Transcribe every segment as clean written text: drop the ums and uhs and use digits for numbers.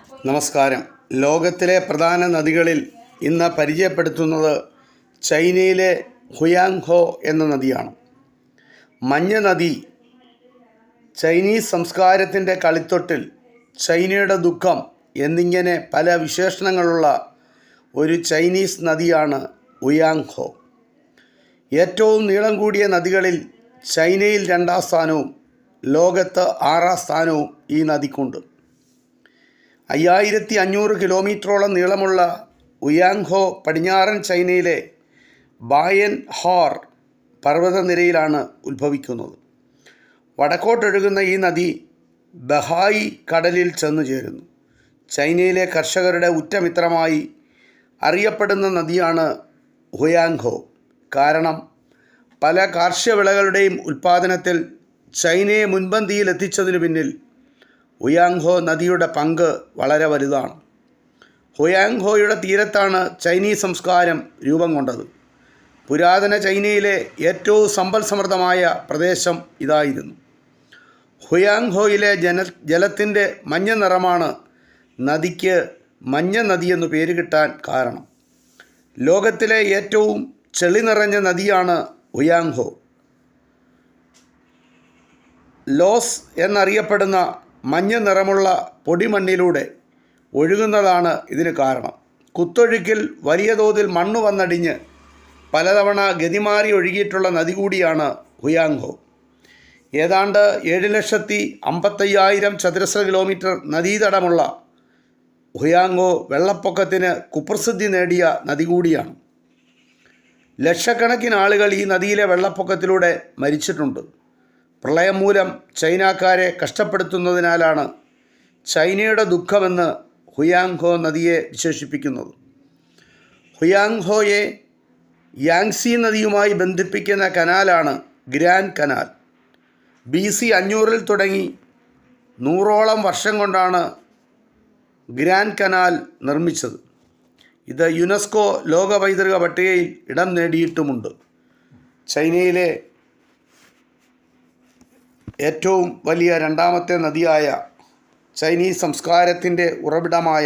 നമസ്കാരം. ലോകത്തിലെ പ്രധാന നദികളിൽ ഇന്ന് പരിചയപ്പെടുത്തുന്നത് ചൈനയിലെ ഹുയാങ്ഹോ എന്ന നദിയാണ്. മഞ്ഞ നദി ചൈനീസ് സംസ്കാരത്തിൻ്റെ കളിത്തൊട്ടിൽ, ചൈനയുടെ ദുഃഖം എന്നിങ്ങനെ പല വിശേഷണങ്ങളുള്ള ഒരു ചൈനീസ് നദിയാണ് ഹുയാങ്ഹോ. ഏറ്റവും നീളം കൂടിയ നദികളിൽ ചൈനയിൽ 2ാം സ്ഥാനവും ലോകത്ത് 6ാം സ്ഥാനവും ഈ നദിക്കുണ്ട്. 5500 കിലോമീറ്ററോളം നീളമുള്ള ഹുയാങ്ഹോ പടിഞ്ഞാറൻ ചൈനയിലെ ബായൻ ഹാർ പർവ്വതനിരയിലാണ് ഉത്ഭവിക്കുന്നത്. വടക്കോട്ടൊഴുകുന്ന ഈ നദി ബഹായി കടലിൽ ചെന്നു ചേരുന്നു. ചൈനയിലെ കർഷകരുടെ ഉറ്റമിത്രമായി അറിയപ്പെടുന്ന നദിയാണ് ഹുയാങ്ഹോ. കാരണം പല കാർഷിക വിളകളുടെയും ഉൽപ്പാദനത്തിൽ ചൈനയെ മുൻപന്തിയിലെത്തിച്ചതിനു പിന്നിൽ ഹുയാങ്ഹോ നദിയുടെ പങ്ക് വളരെ വലുതാണ്. ഹുയാങ്ഹോയുടെ തീരത്താണ് ചൈനീസ് സംസ്കാരം രൂപം കൊണ്ടത്. പുരാതന ചൈനയിലെ ഏറ്റവും സമ്പൽ സമൃദ്ധമായ പ്രദേശം ഇതായിരുന്നു. ഹുയാങ്ഹോയിലെ ജലത്തിൻ്റെ മഞ്ഞ നിറമാണ് നദിക്ക് മഞ്ഞ നദിയെന്നു പേര് കിട്ടാൻ കാരണം. ലോകത്തിലെ ഏറ്റവും ചെളി നിറഞ്ഞ നദിയാണ് ഹുയാങ്ഹോ. ലോസ് എന്നറിയപ്പെടുന്ന മഞ്ഞ നിറമുള്ള പൊടിമണ്ണിലൂടെ ഒഴുകുന്നതാണ് ഇതിന് കാരണം. കുത്തൊഴുക്കിൽ വലിയ തോതിൽ മണ്ണ് വന്നടിഞ്ഞ് പലതവണ ഗതിമാറി ഒഴുകിയിട്ടുള്ള നദി കൂടിയാണ് ഹുയാങ്ഹോ. ഏതാണ്ട് 7,55,000 ചതുരശ്ര കിലോമീറ്റർ നദീതടമുള്ള ഹുയാങ്ഹോ വെള്ളപ്പൊക്കത്തിന് കുപ്രസിദ്ധി നേടിയ നദി കൂടിയാണ്. ലക്ഷക്കണക്കിന് ആളുകൾ ഈ നദിയിലെ വെള്ളപ്പൊക്കത്തിലൂടെ മരിച്ചിട്ടുണ്ട്. പ്രളയം മൂലം ചൈനക്കാരെ കഷ്ടപ്പെടുത്തുന്നതിനാലാണ് ചൈനയുടെ ദുഃഖമെന്ന് ഹുയാങ്ഹോ നദിയെ വിശേഷിപ്പിക്കുന്നത്. ഹുയാങ്ഹോയെ യാങ്സി നദിയുമായി ബന്ധിപ്പിക്കുന്ന കനാലാണ് ഗ്രാൻഡ് കനാൽ. BC 500 തുടങ്ങി 100ഓളം വർഷം കൊണ്ടാണ് ഗ്രാൻഡ് കനാൽ നിർമ്മിച്ചത്. ഇത് യുനെസ്കോ ലോക പൈതൃക പട്ടികയിൽ ഇടം നേടിയിട്ടുമുണ്ട്. ചൈനയിലെ ഏറ്റവും വലിയ 2ാമത്തെ നദിയായ ചൈനീസ് സംസ്കാരത്തിൻ്റെ ഉറവിടമായ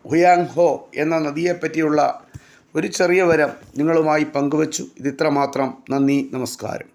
ഹുയാങ്ഹോ എന്ന നദിയെപ്പറ്റിയുള്ള ഒരു ചെറിയ വിവരം നിങ്ങളുമായി പങ്കുവച്ചു. ഇതിത്ര മാത്രം. നന്ദി, നമസ്കാരം.